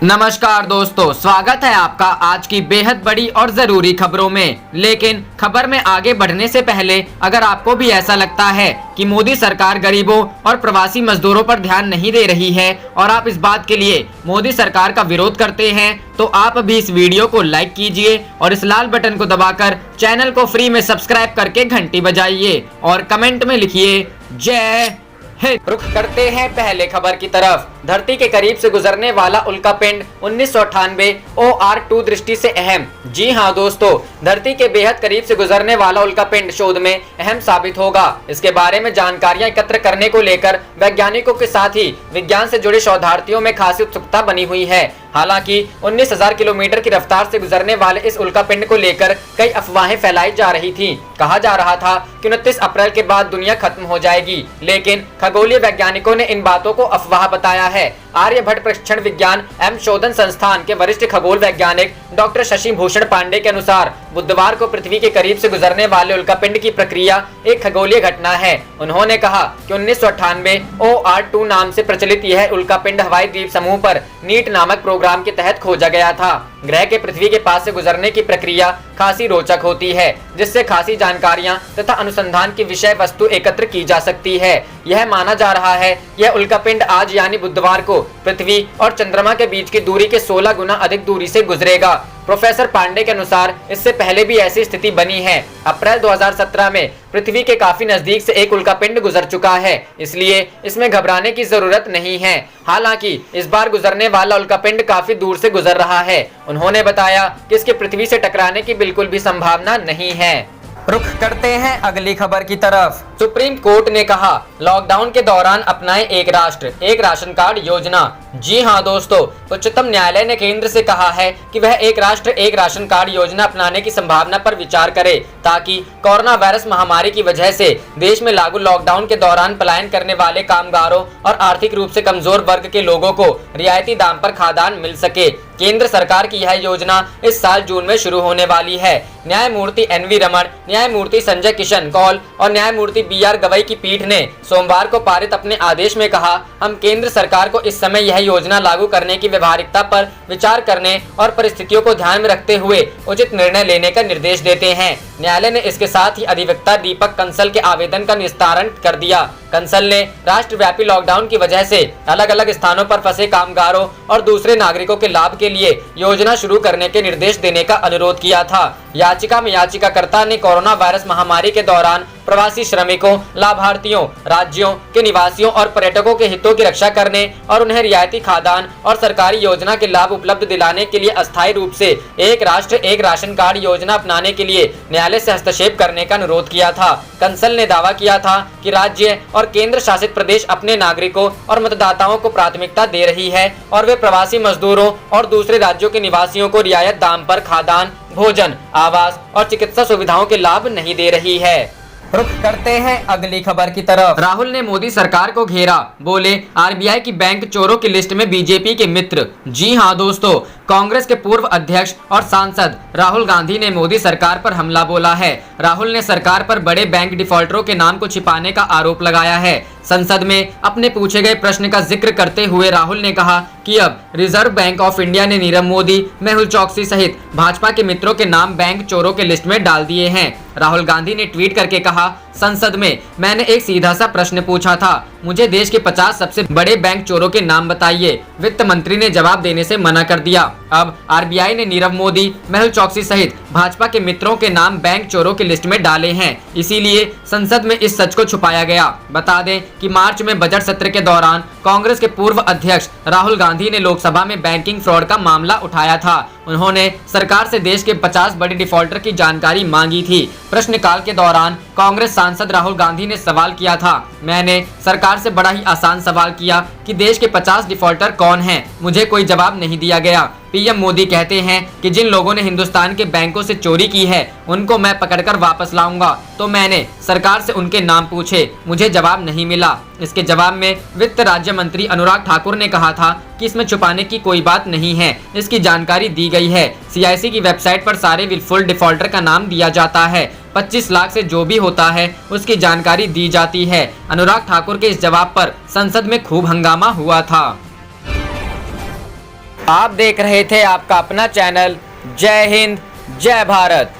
नमस्कार दोस्तों, स्वागत है आपका आज की बेहद बड़ी और जरूरी खबरों में। लेकिन खबर में आगे बढ़ने से पहले अगर आपको भी ऐसा लगता है कि मोदी सरकार गरीबों और प्रवासी मजदूरों पर ध्यान नहीं दे रही है और आप इस बात के लिए मोदी सरकार का विरोध करते हैं तो आप भी इस वीडियो को लाइक कीजिए और इस लाल बटन को दबाकर चैनल को फ्री में सब्सक्राइब करके घंटी बजाइए और कमेंट में लिखिए जय हिंद। रुख करते हैं पहले खबर की तरफ। धरती के करीब से गुजरने वाला उल्कापिंड 1998 OR2 दृष्टि से अहम। जी हाँ दोस्तों, धरती के बेहद करीब से गुजरने वाला उल्कापिंड शोध में अहम साबित होगा। इसके बारे में जानकारियां एकत्र करने को लेकर वैज्ञानिकों के साथ ही विज्ञान से जुड़े शोधार्थियों में खासी उत्सुकता बनी हुई है। हालांकि 19,000 किलोमीटर की रफ्तार से गुजरने वाले इस उल्कापिंड को लेकर कई अफवाहें फैलाई जा रही थीं। कहा जा रहा था कि 29 अप्रैल के बाद दुनिया खत्म हो जाएगी, लेकिन खगोलीय वैज्ञानिकों ने इन बातों को अफवाह बताया है। आर्यभट्ट प्रशिक्षण विज्ञान एवं शोधन संस्थान के वरिष्ठ खगोल वैज्ञानिक डॉक्टर शशि भूषण पांडे के अनुसार बुधवार को पृथ्वी के करीब से गुजरने वाले उल्कापिंड की प्रक्रिया एक खगोलीय घटना है। उन्होंने कहा कि 1998 OR2 नाम से प्रचलित यह उल्कापिंड हवाई द्वीप समूह पर नीट नामक प्रोग्राम के तहत खोजा गया था। ग्रह के पृथ्वी के पास से गुजरने की प्रक्रिया खासी रोचक होती है, जिससे खासी जानकारियां तथा अनुसंधान की विषय वस्तु एकत्र की जा सकती है। यह माना जा रहा है यह उल्कापिंड आज यानी बुधवार को पृथ्वी और चंद्रमा के बीच की दूरी के 16 गुना अधिक दूरी से गुजरेगा। प्रोफेसर पांडे के अनुसार इससे पहले भी ऐसी स्थिति बनी है। अप्रैल 2017 में पृथ्वी के काफी नजदीक से एक उल्कापिंड गुजर चुका है, इसलिए इसमें घबराने की जरूरत नहीं है। हालांकि इस बार गुजरने वाला उल्कापिंड काफी दूर से गुजर रहा है। उन्होंने बताया कि इसके पृथ्वी से टकराने की बिल्कुल भी संभावना नहीं है। रुख करते हैं अगली खबर की तरफ। सुप्रीम कोर्ट ने कहा लॉकडाउन के दौरान अपनाएं एक राष्ट्र एक राशन कार्ड योजना। जी हां दोस्तों, उच्चतम न्यायालय ने केंद्र से कहा है कि वह एक राष्ट्र एक राशन कार्ड योजना अपनाने की संभावना पर विचार करे, ताकि कोरोना वायरस महामारी की वजह से देश में लागू लॉकडाउन के दौरान पलायन करने वाले कामगारों और आर्थिक रूप से कमजोर वर्ग के लोगों को रियायती दाम पर खाद्यान्न मिल सके। केंद्र सरकार की यह योजना इस साल जून में शुरू होने वाली है। न्यायमूर्ति NV रमन, न्यायमूर्ति संजय किशन कौल और न्यायमूर्ति BR गवई की पीठ ने सोमवार को पारित अपने आदेश में कहा, हम केंद्र सरकार को इस समय यह योजना लागू करने की व्यवहारिकता पर विचार करने और परिस्थितियों को ध्यान में रखते हुए उचित निर्णय लेने का निर्देश देते हैं। न्यायालय ने इसके साथ ही अधिवक्ता दीपक कंसल के आवेदन का निस्तारण कर दिया। कंसल ने राष्ट्रव्यापी लॉकडाउन की वजह से अलग अलग स्थानों पर फंसे कामगारों और दूसरे नागरिकों के लाभ के लिए योजना शुरू करने के निर्देश देने का अनुरोध किया था। याचिका में याचिकाकर्ता ने कोरोना वायरस महामारी के दौरान प्रवासी श्रमिकों, लाभार्थियों, राज्यों के निवासियों और पर्यटकों के हितों की रक्षा करने और उन्हें रियायती खाद्यान्न और सरकारी योजना के लाभ उपलब्ध दिलाने के लिए अस्थायी रूप से एक राष्ट्र एक राशन कार्ड योजना अपनाने के लिए न्यायालय से हस्तक्षेप करने का अनुरोध किया था। कंसल ने दावा किया था कि राज्य और केंद्र शासित प्रदेश अपने नागरिकों और मतदाताओं को प्राथमिकता दे रही है और वे प्रवासी मजदूरों और दूसरे राज्यों के निवासियों को रियायत दाम पर खाद्यान्न, भोजन, आवास और चिकित्सा सुविधाओं के लाभ नहीं दे रही है। रुख करते हैं अगली खबर की तरफ। राहुल ने मोदी सरकार को घेरा, बोले RBI की बैंक चोरों की लिस्ट में बीजेपी के मित्र। जी हां दोस्तों, कांग्रेस के पूर्व अध्यक्ष और सांसद राहुल गांधी ने मोदी सरकार पर हमला बोला है। राहुल ने सरकार पर बड़े बैंक डिफॉल्टरों के नाम को छिपाने का आरोप लगाया है। संसद में अपने पूछे गए प्रश्न का जिक्र करते हुए राहुल ने कहा कि अब रिजर्व बैंक ऑफ इंडिया ने नीरव मोदी, मेहुल चोकसी सहित भाजपा के मित्रों के नाम बैंक चोरों के लिस्ट में डाल दिए हैं। राहुल गांधी ने ट्वीट करके कहा, संसद में मैंने एक सीधा सा प्रश्न पूछा था, मुझे देश के 50 सबसे बड़े बैंक चोरों के नाम बताइए। वित्त मंत्री ने जवाब देने से मना कर दिया। अब RBI ने नीरव मोदी, मेहुल चोकसी सहित भाजपा के मित्रों के नाम बैंक चोरों की लिस्ट में डाले हैं, इसीलिए संसद में इस सच को छुपाया गया। बता दें कि मार्च में बजट सत्र के दौरान कांग्रेस के पूर्व अध्यक्ष राहुल गांधी ने लोकसभा में बैंकिंग फ्रॉड का मामला उठाया था। उन्होंने सरकार से देश के 50 बड़े डिफॉल्टर की जानकारी मांगी थी। प्रश्नकाल के दौरान कांग्रेस सांसद राहुल गांधी ने सवाल किया था, मैंने सरकार से बड़ा ही आसान सवाल किया कि देश के 50 डिफॉल्टर कौन हैं? मुझे कोई जवाब नहीं दिया गया। पीएम मोदी कहते हैं कि जिन लोगों ने हिंदुस्तान के बैंकों से चोरी की है उनको मैं पकड़कर वापस लाऊंगा, तो मैंने सरकार से उनके नाम पूछे, मुझे जवाब नहीं मिला। इसके जवाब में वित्त राज्य मंत्री अनुराग ठाकुर ने कहा था कि इसमें छुपाने की कोई बात नहीं है, इसकी जानकारी दी गई है। CIC की वेबसाइट पर सारे विलफुल डिफॉल्टर का नाम दिया जाता है, 25 लाख से जो भी होता है उसकी जानकारी दी जाती है। अनुराग ठाकुर के इस जवाब पर संसद में खूब हंगामा हुआ था। आप देख रहे थे आपका अपना चैनल जय हिंद जय भारत।